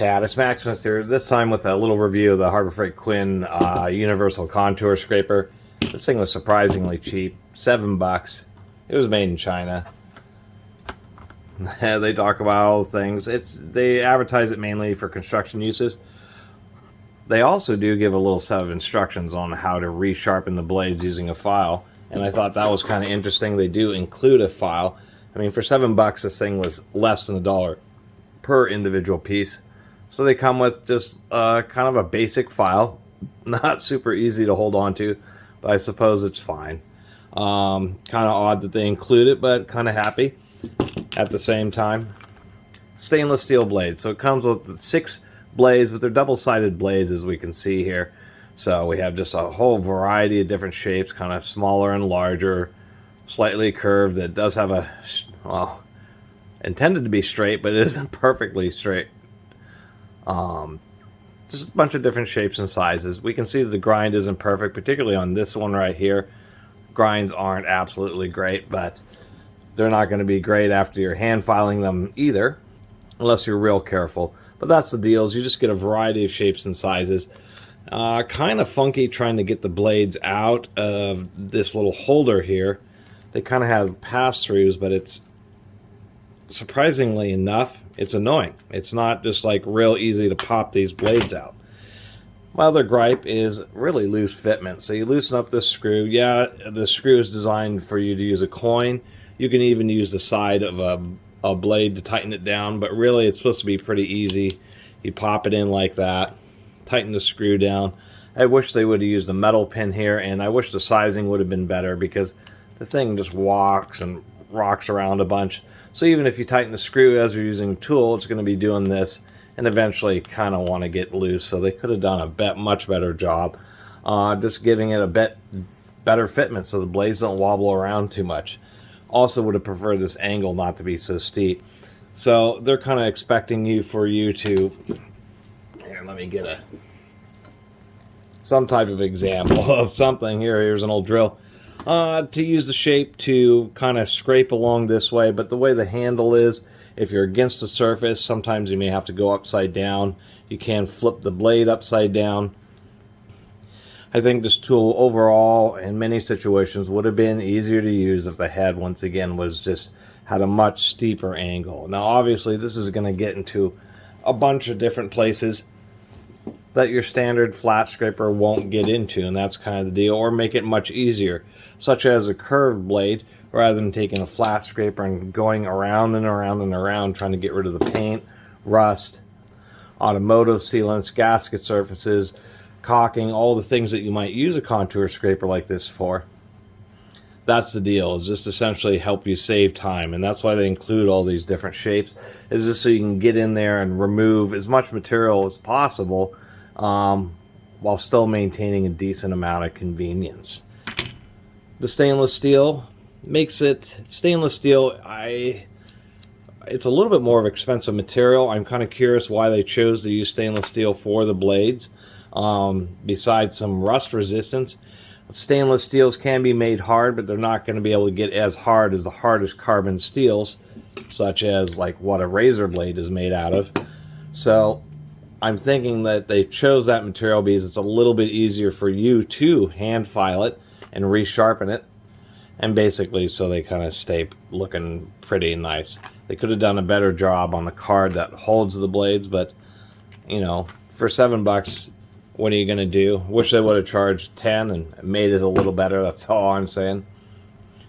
Catus, Maximus here, this time with a little review of the Harbor Freight Quinn Universal Contour Scraper. This thing was surprisingly cheap, $7. It was made in China. They talk about all the things. They advertise it mainly for construction uses. They also do give a little set of instructions on how to resharpen the blades using a file, and I thought that was kind of interesting. They do include a file. I mean, for $7, this thing was less than $1 per individual piece. So they come with just kind of a basic file, not super easy to hold on to, but I suppose it's fine. Kind of odd that they include it, but kind of happy at the same time. Stainless steel blades. So it comes with 6 blades, but they're double-sided blades, as we can see here. So we have just a whole variety of different shapes, kind of smaller and larger, slightly curved. It does have a, well, intended to be straight, but it isn't perfectly straight. Just a bunch of different shapes and sizes. We can see that the grind isn't perfect, particularly on this one right here. Grinds aren't absolutely great, but they're not going to be great after you're hand filing them either, unless you're real careful. But that's the deal, is you just get a variety of shapes and sizes. Kind of funky trying to get the blades out of this little holder here. They kind of have pass-throughs, but it's surprisingly enough, it's annoying. It's not just like real easy to pop these blades out. My other gripe is really loose fitment. So you loosen up this screw. Yeah, the screw is designed for you to use a coin. You can even use the side of a blade to tighten it down, but really it's supposed to be pretty easy. You pop it in like that, tighten the screw down. I wish they would have used a metal pin here, and I wish the sizing would have been better, because the thing just walks and rocks around a bunch. So even if you tighten the screw as you're using a tool, it's going to be doing this and eventually kind of want to get loose. So they could have done a much better job just giving it a bit better fitment so the blades don't wobble around too much. Also would have preferred this angle not to be so steep. So they're kind of expecting you to, here, let me get some type of example of something. Here's an old drill. To use the shape to kind of scrape along this way, but the way the handle is, if you're against the surface, sometimes you may have to go upside down. You can flip the blade upside down. I think this tool overall, in many situations, would have been easier to use if the head, once again, had a much steeper angle. Now, obviously, this is going to get into a bunch of different places that your standard flat scraper won't get into, and that's kind of the deal, or make it much easier, such as a curved blade, rather than taking a flat scraper and going around and around and around trying to get rid of the paint, rust, automotive sealants, gasket surfaces, caulking, all the things that you might use a contour scraper like this for. That's the deal, is just essentially help you save time, and that's why they include all these different shapes, is just so you can get in there and remove as much material as possible while still maintaining a decent amount of convenience. The stainless steel makes it, it's a little bit more of expensive material. I'm kind of curious why they chose to use stainless steel for the blades, besides some rust resistance. Stainless steels can be made hard, but they're not going to be able to get as hard as the hardest carbon steels, such as like what a razor blade is made out of. So I'm thinking that they chose that material because it's a little bit easier for you to hand file it and resharpen it, and basically so they kind of stay looking pretty nice. They could have done a better job on the card that holds the blades, but you know, for $7, what are you going to do? Wish they would have charged 10 and made it a little better. That's all I'm saying.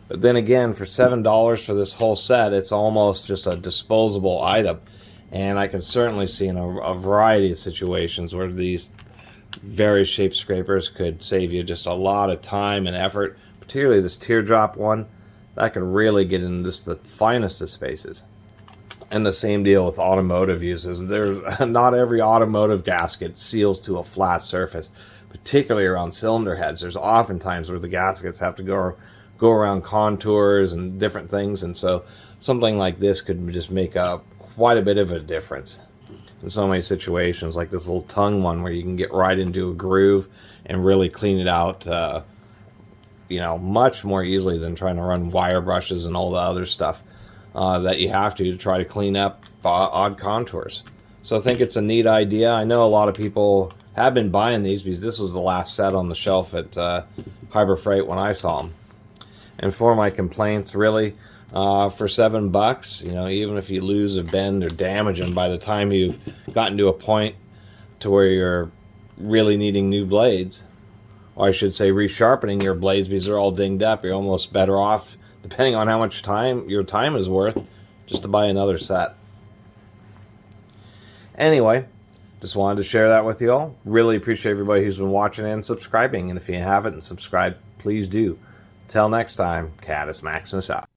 But then again, for $7 for this whole set, it's almost just a disposable item. And I can certainly see in a variety of situations where these various shape scrapers could save you just a lot of time and effort, particularly this teardrop one. That could really get into just the finest of spaces. And the same deal with automotive uses. There's not every automotive gasket seals to a flat surface, particularly around cylinder heads. There's often times where the gaskets have to go around contours and different things, and so something like this could just make quite a bit of a difference in so many situations, like this little tongue one where you can get right into a groove and really clean it out, much more easily than trying to run wire brushes and all the other stuff that you have to try to clean up odd contours. So I think it's a neat idea. I know a lot of people have been buying these because this was the last set on the shelf at Harbor Freight when I saw them. And for my complaints, really, for $7, you know, even if you lose a bend or damage them by the time you've gotten to a point to where you're really needing new blades, or I should say resharpening your blades because they're all dinged up, you're almost better off, depending on how much time your time is worth, just to buy another set. Anyway, just wanted to share that with you all. Really appreciate everybody who's been watching and subscribing. And if you haven't subscribed, please do. Till next time, Catus Maximus out.